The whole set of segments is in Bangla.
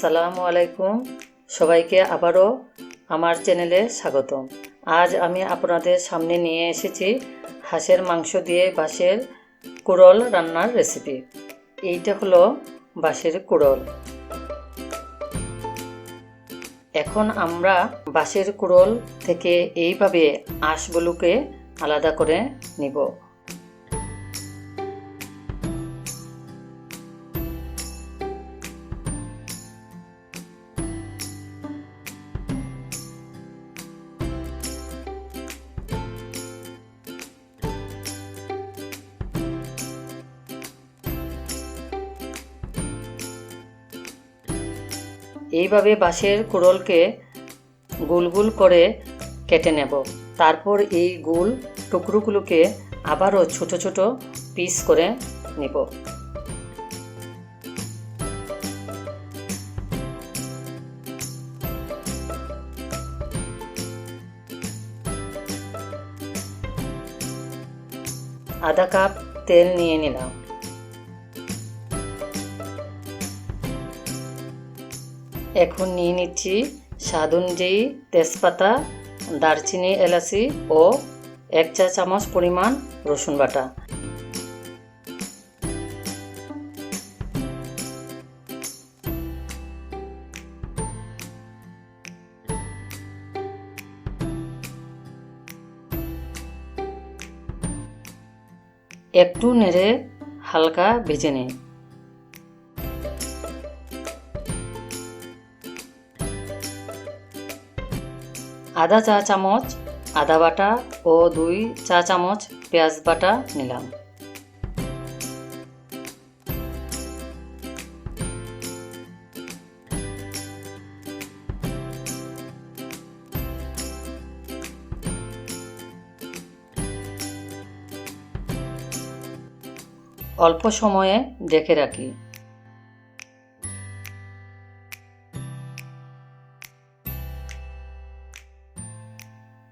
আসসালামু আলাইকুম। সবাইকে আবারও আমার চ্যানেলে স্বাগতম। আজ আমি আপনাদের সামনে নিয়ে এসেছি হাঁসের মাংস দিয়ে বাঁশের কুড়োল রান্নার রেসিপি। এইটা হলো বাঁশের কুড়োল। এখন আমরা বাঁশের কুড়োল থেকে এইভাবে আঁশগুলোকে আলাদা করে নিব। এইভাবে বাঁশের কুড়োলকে গোল গোল করে কেটে নেব। তারপর এই গোল টুকরোগুলোকে আবারও ছোট ছোট পিস করে নেব। আধা কাপ তেল নিয়ে নিলাম। এখন নিয়ে নিচ্ছি স্বাদ অনুযায়ী তেজপাতা, দারচিনি, এলাচি ও 1 চা চামচ পরিমাণ রসুন বাটা। একটু নেড়ে হালকা ভেজে নিই। আধা চা চামচ আদা বাটা ও 2 চা চামচ পেঁয়াজ বাটা নিলাম। অল্প সময়ে ঢেকে রাখি।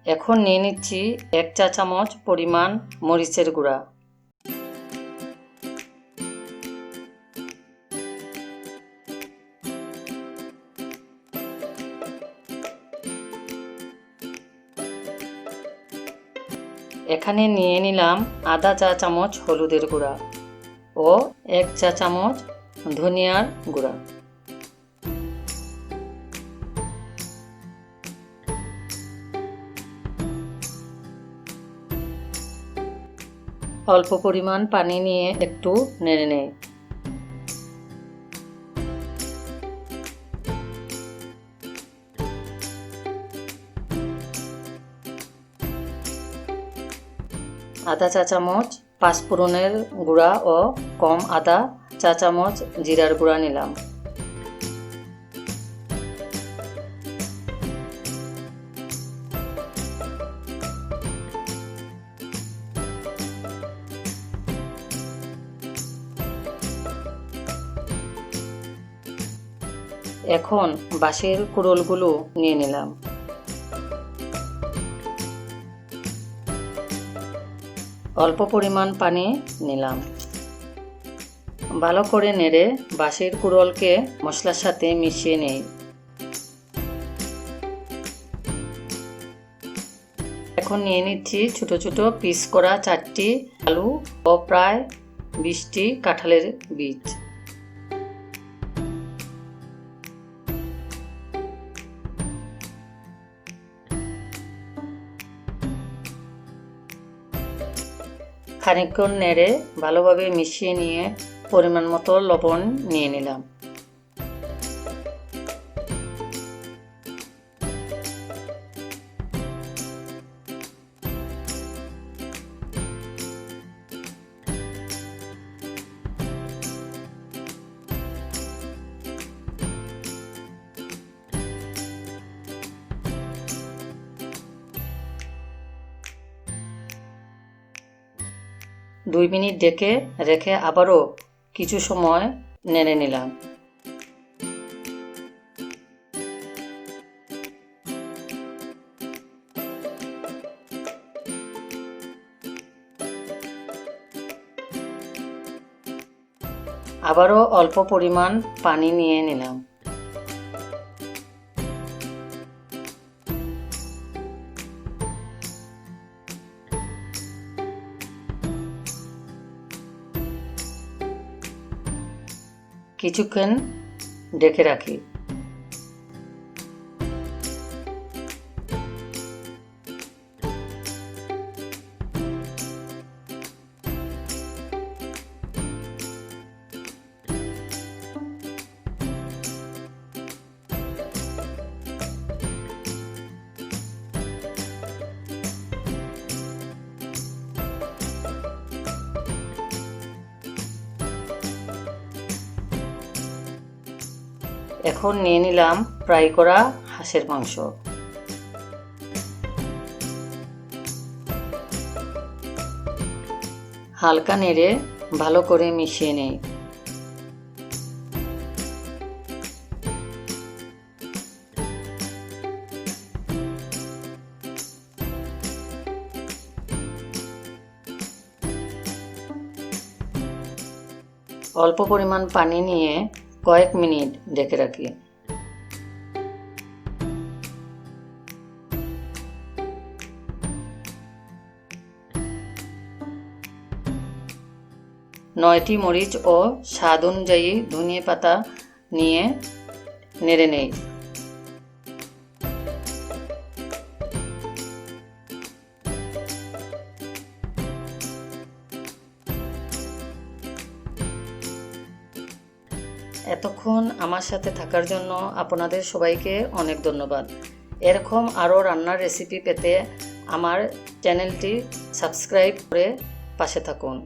এখন নিয়ে নিচ্ছি 1 চা চামচ পরিমাণ মরিচের গুঁড়া। এখানে নিয়ে নিলাম আধা চা চামচ হলুদের গুঁড়া ও 1 চা চামচ ধনিয়ার গুঁড়া। অল্প পরিমাণ পানি নিয়ে একটু নেড়ে নেই। আধা চা চামচ পাঁচফোড়নের গুঁড়া ও কম আধা চা চামচ জিরার গুঁড়া নিলাম। এখন বাঁশের কুড়োলগুলো নিয়ে নিলাম। অল্প পরিমাণ পানি নিলাম। ভালো করে নেড়ে বাঁশের কুড়োলকে মশলার সাথে মিশিয়ে নেই। এখন নিয়ে নিচ্ছি ছোট ছোট পিস করা 4টি আলু ও প্রায় 20টি কাঁঠালের বীজ। খানিকক্ষণ নেড়ে ভালোভাবে মিশিয়ে নিয়ে পরিমাণ মতো লবণ নিয়ে নিলাম। দুই মিনিট ঢেকে রেখে আবারও কিছু সময় নেড়ে নিলাম। আবারও অল্প পরিমাণ পানি নিয়ে নিলাম। কিছুক্ষণ ঢেকে রাখি। এখন নিয়ে নিলাম ফ্রাই করা হাঁসের মাংস। হালকা নেড়ে ভালো করে মিশিয়ে নেই। অল্প পরিমাণ পানি নিয়ে কয়েক মিনিট ঢেকে রাখি। 9টি মরিচ ও স্বাদ অনুযায়ী ধনিয়া পাতা নিয়ে নেড়ে নেই। এতক্ষণ আমার সাথে থাকার জন্য আপনাদের সবাইকে অনেক ধন্যবাদ। এরকম আরও রান্নার রেসিপি পেতে আমার চ্যানেলটি সাবস্ক্রাইব করে পাশে থাকুন।